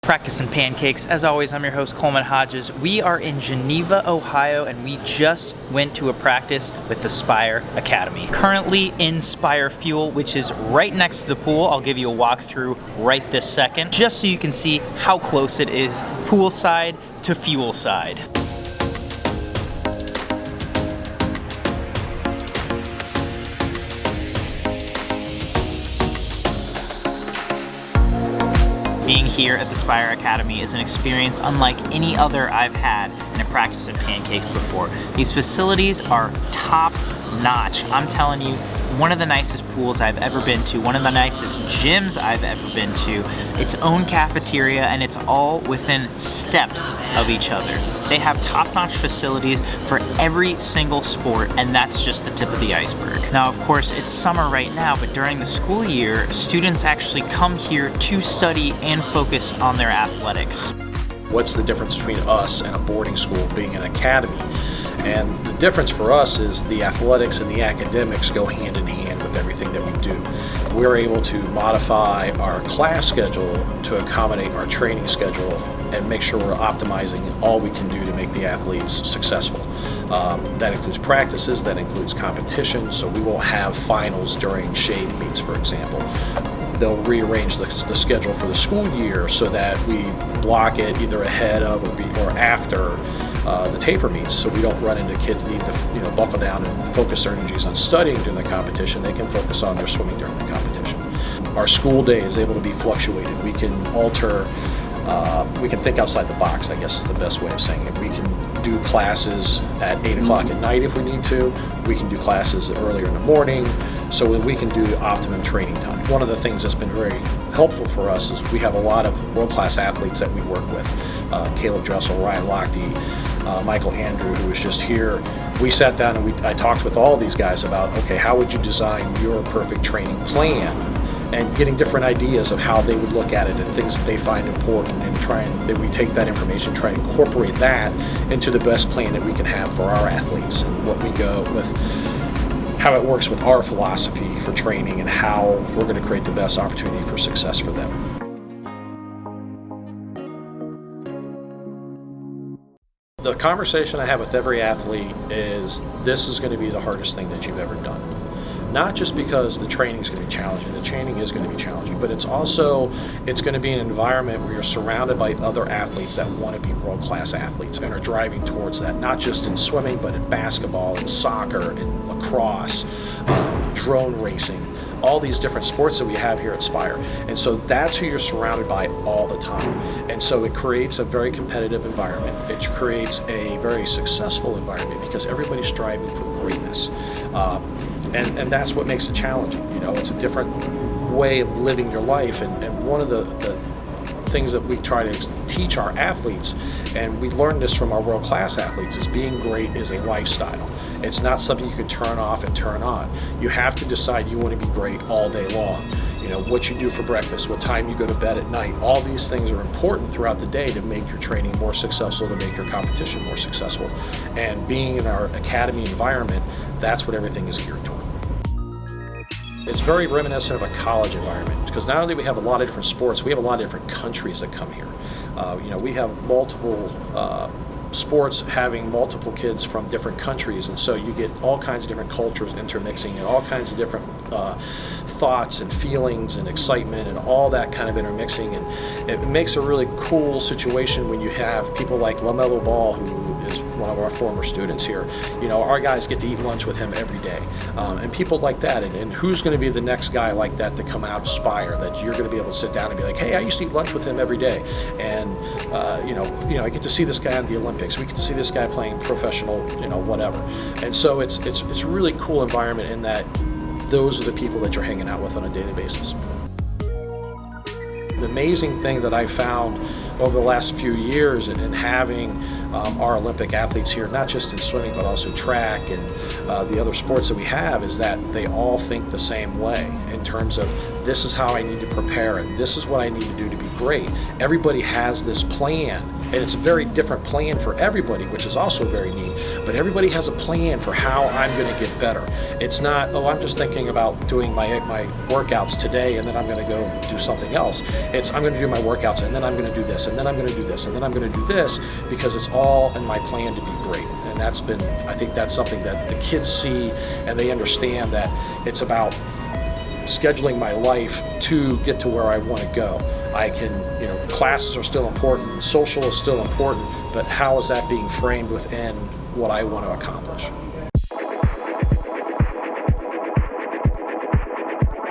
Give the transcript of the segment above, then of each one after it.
Practicing Pancakes. As always, I'm your host, Coleman Hodges. We are in Geneva, Ohio, and we just went to a practice with the Spire Academy. Currently in Spire Fuel, which is right next to the pool. I'll give you a walkthrough right this second, just so you can see how close it is poolside to fuel side. Being here at the Spire Academy is an experience unlike any other I've had in a practice at Pancakes before. These facilities are top notch. I'm telling you, one of the nicest pools I've ever been to, one of the nicest gyms I've ever been to, its own cafeteria, and it's all within steps of each other. They have top-notch facilities for every single sport, and that's just the tip of the iceberg. Now, of course, it's summer right now, but during the school year, students actually come here to study and focus on their athletics. What's the difference between us and a boarding school being an academy? And the difference for us is the athletics and the academics go hand in hand with everything that we do. We're able to modify our class schedule to accommodate our training schedule and make sure we're optimizing all we can do to make the athletes successful. That includes practices, that includes competition, so we won't have finals during shade meets, for example. They'll rearrange the schedule for the school year so that we block it either ahead of or after the taper meets, so we don't run into kids that need to buckle down and focus their energies on studying during the competition. They can focus on their swimming during the competition. Our school day is able to be fluctuated. We can alter, we can think outside the box, I guess is the best way of saying it. We can do classes at 8 o'clock at night if we need to. We can do classes earlier in the morning, so that we can do optimum training time. One of the things that's been very helpful for us is we have a lot of world-class athletes that we work with. Caleb Dressel, Ryan Lochte, Michael Andrew, who was just here. We sat down and I talked with all these guys about, okay, how would you design your perfect training plan? And getting different ideas of how they would look at it and things that they find important, and that we take that information, try and incorporate that into the best plan that we can have for our athletes, and what we go with, how it works with our philosophy for training, and how we're going to create the best opportunity for success for them. The conversation I have with every athlete is, this is going to be the hardest thing that you've ever done. Not just because the training is going to be challenging, the training is going to be challenging, but it's going to be an environment where you're surrounded by other athletes that want to be world-class athletes and are driving towards that, not just in swimming, but in basketball, in soccer, in lacrosse, drone racing, all these different sports that we have here at Spire. And so that's who you're surrounded by all the time. And so it creates a very competitive environment. It creates a very successful environment because everybody's striving for greatness. And that's what makes it challenging. It's a different way of living your life. And one of the things that we try to teach our athletes, and we learned this from our world-class athletes, is being great is a lifestyle. It's not something you can turn off and turn on. You have to decide you want to be great all day long. What you do for breakfast, what time you go to bed at night, all these things are important throughout the day to make your training more successful, to make your competition more successful. And being in our academy environment, that's what everything is geared toward. It's very reminiscent of a college environment, because not only do we have a lot of different sports, we have a lot of different countries that come here. We have multiple sports having multiple kids from different countries, and so you get all kinds of different cultures intermixing and all kinds of different thoughts and feelings and excitement and all that kind of intermixing, and it makes a really cool situation when you have people like LaMelo Ball, who is one of our former students here. Our guys get to eat lunch with him every day, and people like that, and who's going to be the next guy like that to come out of Spire that you're going to be able to sit down and be like, hey, I used to eat lunch with him every day, and I get to see this guy at the Olympics. We get to see this guy playing professional, whatever. And so it's a really cool environment in that those are the people that you're hanging out with on a daily basis. The amazing thing that I found over the last few years in having our Olympic athletes here, not just in swimming but also track and the other sports that we have, is that they all think the same way in terms of, this is how I need to prepare and this is what I need to do to be great. Everybody has this plan, and it's a very different plan for everybody, which is also very neat. but everybody has a plan for how I'm going to get better. It's not, oh, I'm just thinking about doing my workouts today and then I'm going to go do something else. It's, I'm going to do my workouts and then I'm going to do this and then I'm going to do this and then I'm going to do this, because it's all in my plan to be great. And that's been, I think that's something that the kids see, and they understand that it's about scheduling my life to get to where I want to go. I can, classes are still important, social is still important, but how is that being framed within what I want to accomplish?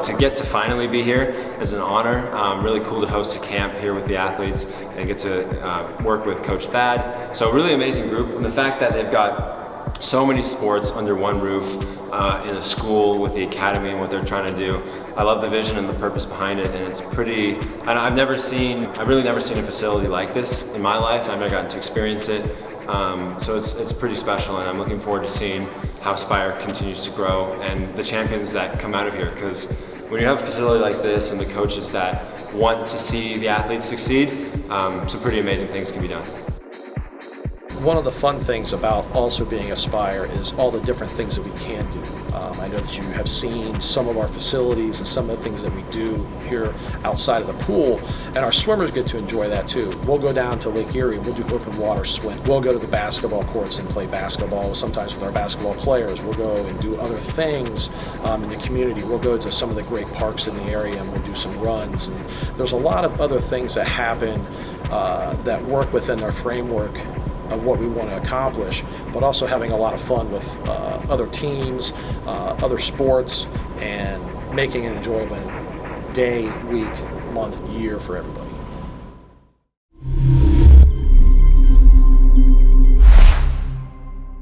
To get to finally be here is an honor. Really cool to host a camp here with the athletes and get to work with Coach Thad. So really amazing group, and the fact that they've got so many sports under one roof in a school with the academy and what they're trying to do. I love the vision and the purpose behind it, and it's pretty, I've really never seen a facility like this in my life. I've never gotten to experience it. So it's pretty special, and I'm looking forward to seeing how Spire continues to grow and the champions that come out of here, because when you have a facility like this and the coaches that want to see the athletes succeed, some pretty amazing things can be done. One of the fun things about also being a Spire is all the different things that we can do. I know that you have seen some of our facilities and some of the things that we do here outside of the pool, and our swimmers get to enjoy that too. We'll go down to Lake Erie, we'll do open water swim. We'll go to the basketball courts and play basketball, sometimes with our basketball players. We'll go and do other things in the community. We'll go to some of the great parks in the area and we'll do some runs. And there's a lot of other things that happen that work within our framework of what we want to accomplish, but also having a lot of fun with other teams, other sports, and making an enjoyable day, week, month, year for everybody.